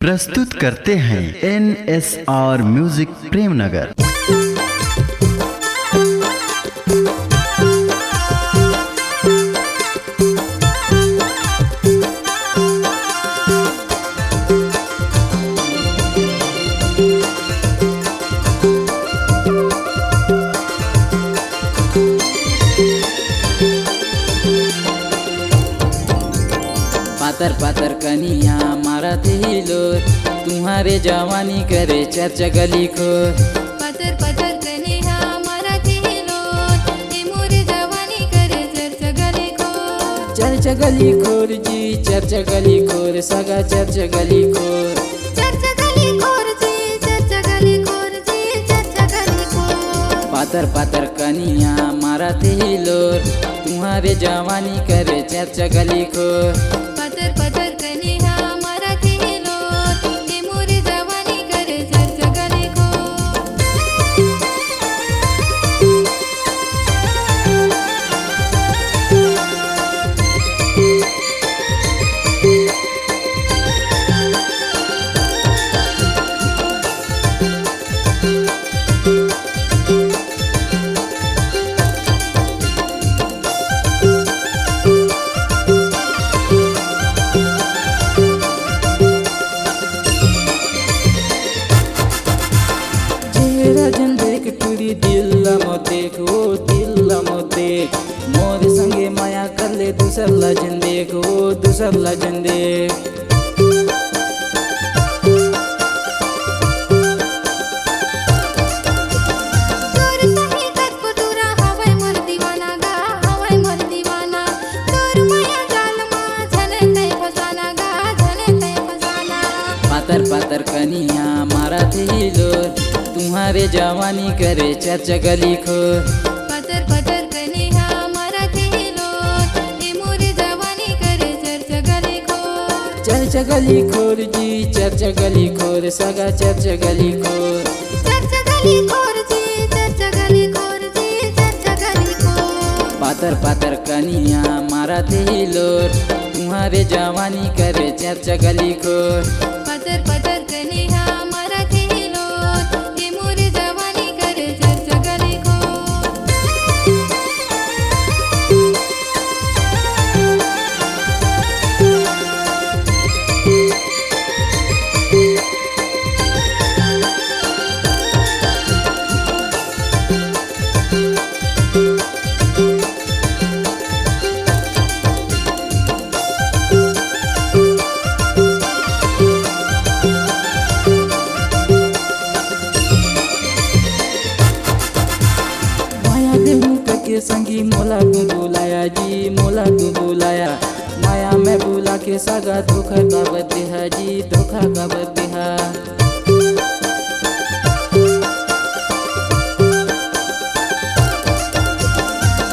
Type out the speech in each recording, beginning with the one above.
प्रस्तुत करते हैं NSR म्यूजिक प्रेमनगर। पातर पातर कनिया मारा दिलो तुम्हारे जवानी करे चर्चा गली को। पातर पातर कनिया मारा दिलो मोरे जवानी करे चर्चा गली को। चर्चा गली खोर जी चर्चा गली खोर सगा चर्चा गली खोर। चर्चा गली खोर जी चर्चा गली खोर जी चर्चा गली खोर। पातर पातर कनिया मारा दिलो तुम्हारे जवानी करे चर्चा गली को। पातर पातर कनिया मारा दिलो मोरे जवानी करे चर्चा गली को। राजन देख टुरी दिल्ला म देख ओ दिल्ला म देख मोर संगे माया कर ले दूसर लजन देख ओ दूसर लजन देख। तोर सही कत पुतुरा हवै मोर दीवाना गा हवै मोर दीवाना। तोर माया जाल मा झने तै फसाना गा झने तै फसाना। पातर पातर कनिया मारा दिलो तुम्हारे जवानी करे चर्चा गली को। पातर पातर कनिया मारा दिलो मोरे जवानी करे चर्चा गली को। चर्चा गली खोर जी चर्चा गली खोर सगा चर्चा गली खोर। चर्चा गली खोर जी चर्चा गली खोर जी चर्चा गली खोर। पातर पातर कनिया मारा दिलो तुम्हारे जवानी करे चर्चा गली को। पातर पातर कनिया मारा दिलो मोरे जवानी करे चर्चा गली को। के संगी मोला तू बुलाया जी मोला तू बुलाया माया में बुला के सगा धोखा का बदेहा जी धोखा का बदेहा।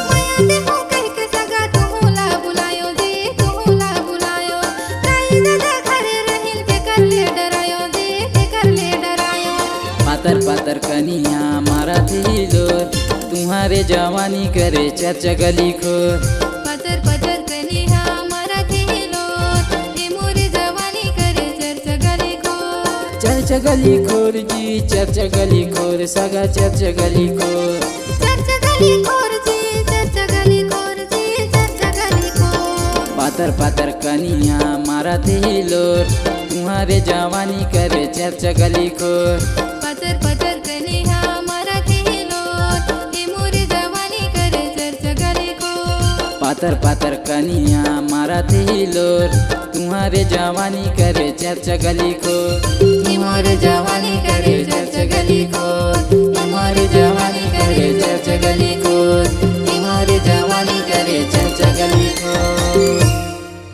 माया देखो कह के सगा तुहुला बुलायो जी तुहुला बुलायो। ताई दादा घरे रहिल के कर ले डरायो जी के कर ले डरायो। पातर पातर कनिया मारा दिलो तुम्हारे जवानी करे चर्चा गली को। पातर पातर कनिया मारा दिलो मोरे जवानी करे चर्चा गली को। चर्चा गली खोर जी चर्चा गली खोर सगा चर्चा गली खोर। चर्चा गली खोर जी चर्चा गली खोर जी चर्चा गली खोर। पातर पातर कनिया मारा दिलो तुम्हारे जवानी करे चर्चा गली को। पातर पातर कनिया मारा दिलो मोरे जवानी करे चर्चा गली को। पातर पातर कनिया मारा दिलो तुम्हारे जवानी करे चर्चा गली को। मोरे जवानी करे चर्चा गली को।